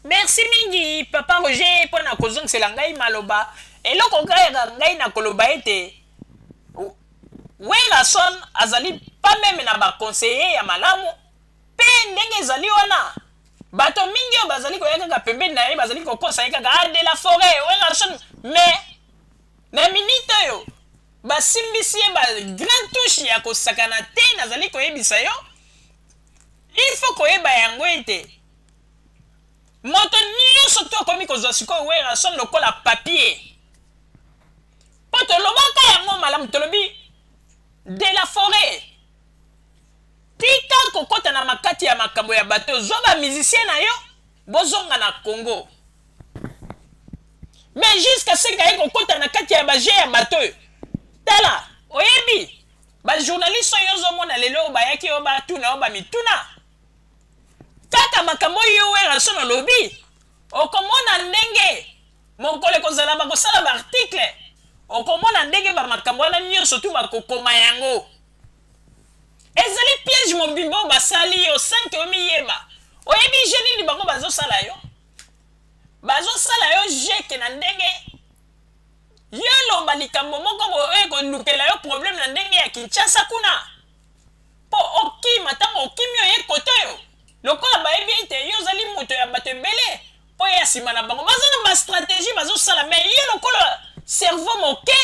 Merci mingi papa Roger pour na kozong c'est langai maloba et loko kaya ngai na koloba ete wela son azali pas même na ba conseiller ya malamu pe ndenge ezali wana bato mingi o bazali koyaka ka pembeni na ye bazali ko conseiller kaka de la forêt wela son mais na minute yo basimbisi ye ba grand touche ya kosakana te nazali koyebisa yo il faut koyeba yango ete moto nyonso to akomi kozwa sikoyo wera son lokola papier po tolobaka yango malamu tolobi de la forêt tika kokota na makati ya makambo ya bato zwa bamusicien na yo bozonga na Congo mais jusqu'à ce kaye kokota na kati ya baje ya bato tala oyebi bajournaliste oyo ozomona lelo bayaki oyo batuna oyo bamituna kaka makambo yo wera sono lobi okomona ndenge mokole kozala bakosala baarticle okomona ndenge bamakambo wana nyonso tu bakokoma yango ezali piège mobimba oyo basali yo sanke omiyeba oyebi je nini bango bazosala yo jeke na ndenge yo loba likambo moko boye kolukela yo problème na ndenge ya Kinshasa kuna po okima ntango okimi oye koto yo lokola bayebi ete yo ozali moto ya bato ebele mpo ya nsima na bango baza na bastratégie bazosala me yo lokola cerveau moke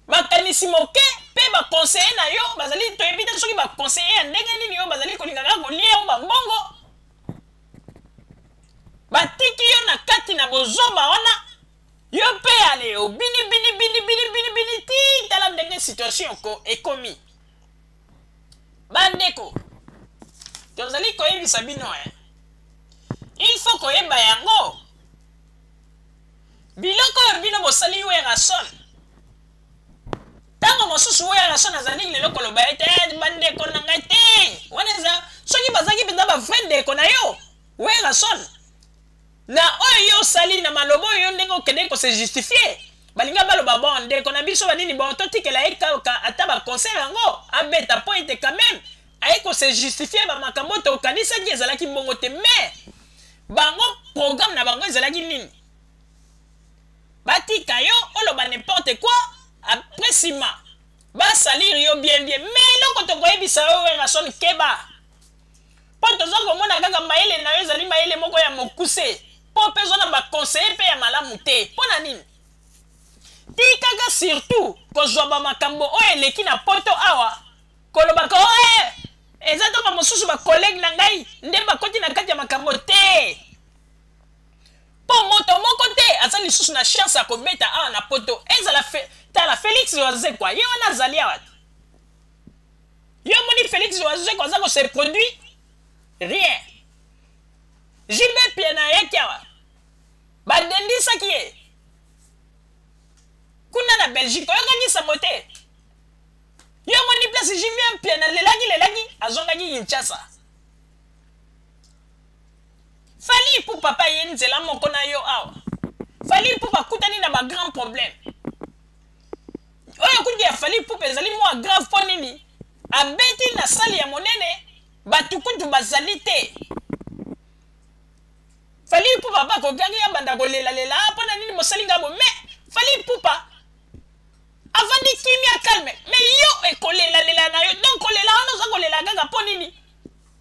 makanisi moke mpe baconseiller na yo bazali toyebi te soki baconseiller ya ndenge nini yo bazali kolingaka kolia yo bambongo batiki yo na kati na bozoba wana yo mpe ale obini ti tala ndenge situation ekomi bandeko tozali koyebisa bino il faut koyeba yango biloko oyo bino bosali wera son ntango mosusu wera son azali lelo koloba ete bandeko na ngai te wana eza soki bazalaki mpenza bavrai ndeko na yo wera son na oyo yo osali na maloba oyo yo ndenge okende kose justifie balinga baloba bon ndeko na biso banini bon totikela ye kaka ata baconseil yango abeta po ete quand même aye kose justifie bamakambo tokanisaki ezalaki bongo te mais bango programme na bango ezalaki nini batika yo oloba n'importe quoi après sima basalir yo bien mais eloko tokoyebisa yo wera son keba mpo toza komona kaka mayele na yo ezali mayele moko ya mokuse mpo mpe ozwa na baconseiller mpe ya malamu te mpo na nini tikaka surtout kozwa bamakambo oyo eleki na poto awa kolobaka oye eza ntango mosusu bakolege na ngai nde bakoti na kati ya makambo te mpo moto moko te aza lisusu na chance ya kobeta awa na poto ezala tala Félix Wazekwa ye wana azali awa te yo moni Félix Wazekwa aza kose produit rien Gilbert Piana ayaki awa badendisaki ye kuna na Belgique oyokaki sango te yo moni place Gilbert Piana lelaki azongaki Kinshasa fali pour papa ye nzela moko na yo awa fali pour bakutani na bagrand problème oyo kuti ya fali pour ezali mwa grave mpo nini abeti na sali ya monene bato kutu bazali te fali pupa papa kokaki ya banda kolela mpona nini mosali ngabo me fali pupa avandi kimia calme me yo ekolela na yo donc kolela wana oza kolela kaka mpo nini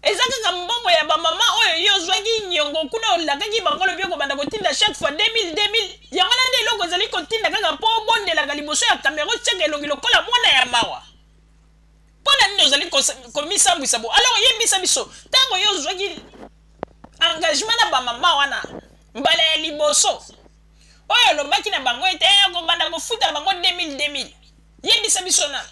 eza kaka mbongo ya bamama oyo yo ozwaki nyongo kuna olakaki bango lobi okobanda kotinda chaque fois 2000 yango na nde eloko ezali kotinda kaka mpo obondelaka liboso ya kamera otiaka elongi lokola mwana ya mawa mpona nini ozali komisambwisa bo alors yebisa biso ntango yo ozwaki engagement na bamama wana mbala ya liboso oyo olobaki na bango ete okobanda kofuta bango 2000 yebisa biso nana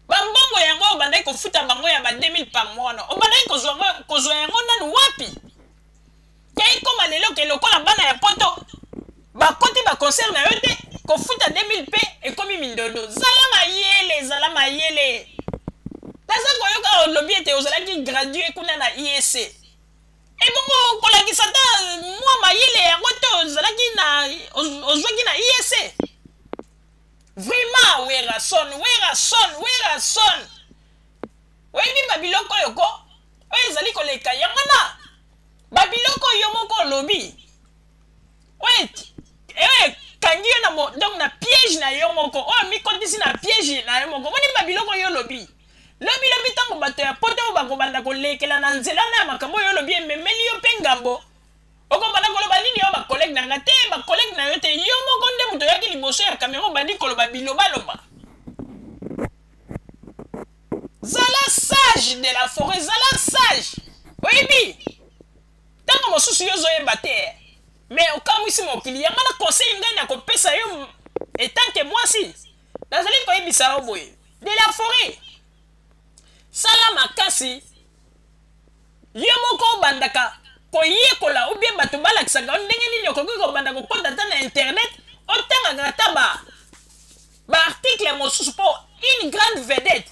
bambongo yango obandaki kofuta bango ya ba 2000 par mois wana obandaki kozwa yango nanu wapi kei koma lelo ke lokola bana ya poto bakoti baconcert na yo te kofuta 2000 mpe ekomi mindodo zala mayele naza koyoka olobi ete ozalaki gradue kuna na IEC ebongo kolakisa ta mwa mayele yango te ozwaki na IEC vraiment wera son oyebi babiloko oyo ko oyo ezali koleka yango na babiloko yo moko lobby ouais kangi yo na donc na piège na yo moko oh mi kontisi na piège na yo moko moni babiloko yo lobby lobi tango bato ya poto bakobanda kolekela na nzela na makambo yo lobby ememeli yo mpe ngambo okobanda koloba nini yo bakolege na nga te bakolege na yo te yo moko nde moto oyaki liboso ya kamera obandi koloba bilobaloba zala sage de la forêt zala sage oyebi ntango mosusu yo ozoyeba te mais okamwisi mokili yango na conseil ngai na kopesa yo etanke mwasi nazali koyebisa yo boye de la forêt sala makasi yo moko obandaka koyekola ou bien bato balakisaka ndenge nini okoki kobanda kokota ta na internet otangaka ata baarticle mosusu mpo une grande vedette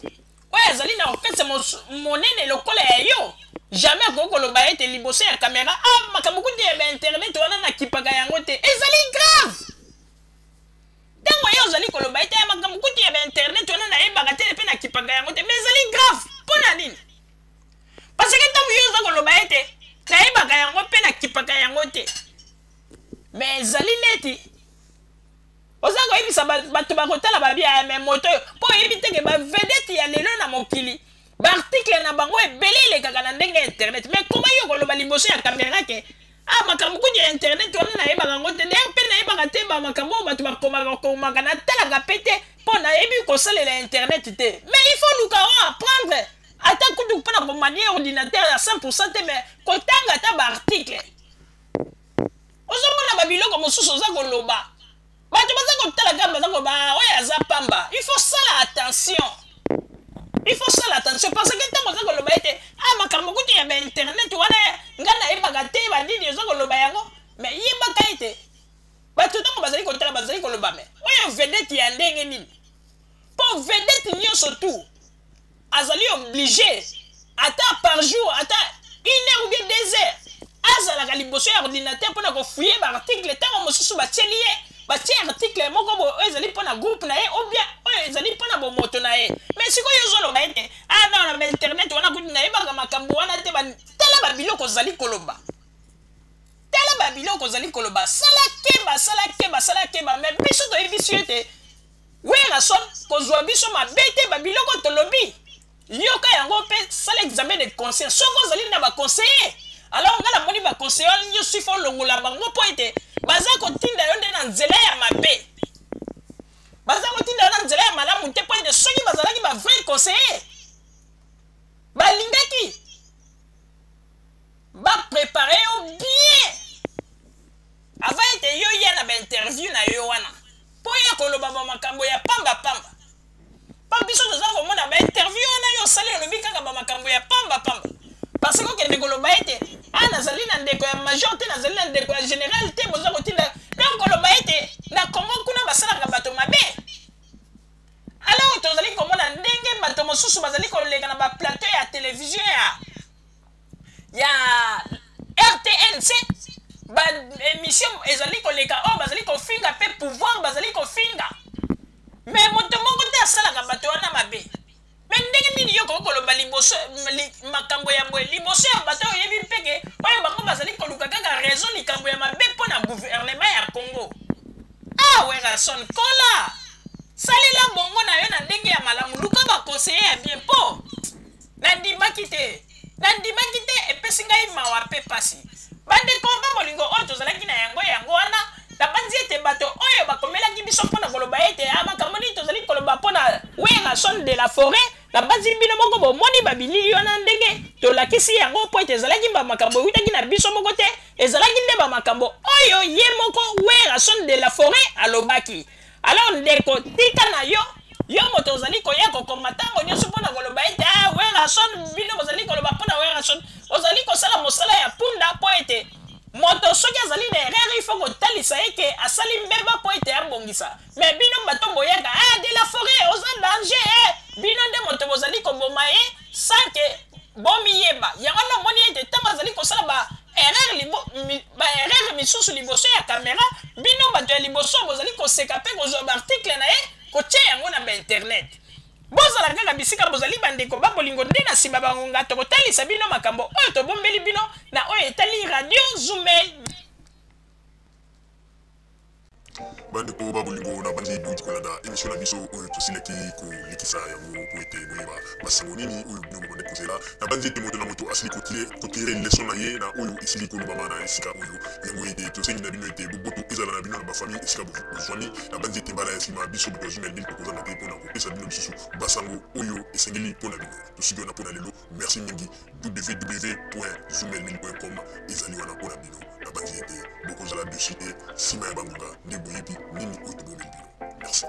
oyo azali na kopesa monene lokola ya yo jamais akoki koloba ete liboso ya kamera makambo kuti ya bainternet wana nakipaka yango te ezali grave ntango ye ozali koloba ete makambo kuti ya bainternet wana nayebaka te mpe nakipaka yango te mais ezali grave mpo na nini parce que ntango yo oza koloba ete nayebaka yango mpe nakipaka yango te mais ezali neti oza koyebisa bato bakotala babia me moto oyo mpo oyebi teke bavedete ya lelo na mokili baarticle na bango ebele elekaka na ndenge ya internet mais koma yo koloba liboso ya kamera ke makambo kuti ya internet wana nayebaka yango te d'ailleurs mpe nayebaka te bamakambo oyo bato bakomaka natalaka mpe te mpo nayebi kosalela internet te mais il faut luka o apprendre ata kutu mpona komanie ordinateur ya 100% te mais kotanga ata baarticle ozomona babiloko mosusu oza koloba bato baza kotala kaka baza koloba oyo aza pamba il faut sala attention parce que ntango oza koloba ete makambo kuti ya bainternet wana ngai nayebaka te banini oza koloba yango mais yebaka ete bato ntango bazali kotala bazali koloba me oyo vedete ya ndenge nini mpo vedete nyonso tu azali obligé ata par jour ata 1 heure ou bien 2 heures azalaka liboso ya ordinateur mpona kofuye baarticle ntango mosusu batieli ye batie article moko boye oyo ezali mpona groupe na ye ou bien oyo ezali mpona bomoto na ye mais sikoyo ozoloba ete non na bainternet wana kuti nayebaka makambo wana te tala babiloko ozali koloba sala keba mais biso toyebi biso ete wera son kozwa biso mabe te babiloko tolobi yoka yango mpe sala examen de conscience soki ozali na baconseiller alors nga namoni baconseiller nyonso ifo olongola bango mpo ete baza kotinda yo nde na nzela ya mabe baza kotinda yo na nzela ya malamu te mpo ete soki bazalaki bavrai conseiller balingaki baprepare yo bien avant ete yo ya na bainterview na yo wana mpo ya koloba bamakambo ya pamba mpa biso toza komona bainterview wana yo osali olobi kaka bamakambo ya pamba parce que okende koloba ete nazali na ndeko ya major te nazali na ndeko ya général te boza kotinda donc koloba ete na kongo kuna basalaka bato mabe alors tozali komona ndenge bato mosusu bazali koleka na baplateau ya télévision ya RTNC baémission ezali koleka oyo bazali kofinga mpe pouvoir bazali kofinga mais moto moko te asalaka bato wana mabe mais ndenge nini yo kokoloba liboso makambo ya boye liboso ya bato oyebi mpeke oyo bango bazali koluka kaka raison likambo ya mabe mpo na gouvernement ya Congo werason kola salela bongo na yo na ndenge ya malamu luka baconseiller ya bien mpo nandimaki te epesi ngai mawa mpe pasi bandeko bamolingo oyo tozalaki na yango wana nabanzi ete bato oyo bakomelaki biso mpona koloba ete makambo nini tozali koloba mpona werason de la forêt nabanzi bino moko bomoni babilili wana ndenge tolakisi yango mpo ete ezalaki bamakambo ewutaki na biso moko te ezalaki nde bamakambo oyo ye moko werason de la forêt alobaki alors ndeko tika na yo moto ozali koya kokoma ntango nyonso mpona koloba ete werason bino bozali koloba mpona werason ozali kosala mosala ya punda mpo ete moto soki azali na erreur ifo kotalisa ye ke asali mbeba mpo ete abongisa mais bino bato boyaka de la forêt oza danger bino nde moto bozali koboma ye sans ke bomiyeba yango nomoni ete ntango azali kosala baerreur misusu liboso ya kamera bino bato ya liboso bozali koseka mpe kozwa baarticle na ye kotia yango na bainternet bozala kaka bisika bozali bandeko babolingo nde na nsima bangonga tokotalisa bino makambo oyo tobombeli bino na oyo etali radio Zumel. Bande ko babolingo na bandi duti kolanda émission na biso oyo tosileki kolikisa yango po ete boyeba masango nini oyo bino bande kozela na bandi ete moto na moto asili kotire leson na ye na oyo esili kolobama na esika oyo yango ete tosengi na bino ete boboto ezala na bino na bafamille esika bozwani na bandi ete mbala ya nsima biso boto Zumel Mil tokozanga te mpona kopesa bino lisusu basango oyo esengeli mpona bino tosiki wana mpona lelo. Merci mingi. www.zumelmil.com ezali wana mpona bino na bandi ete bokozala dessus te nsima ya bangonga nde boyebi nini oyo tobomeli bino. Merci.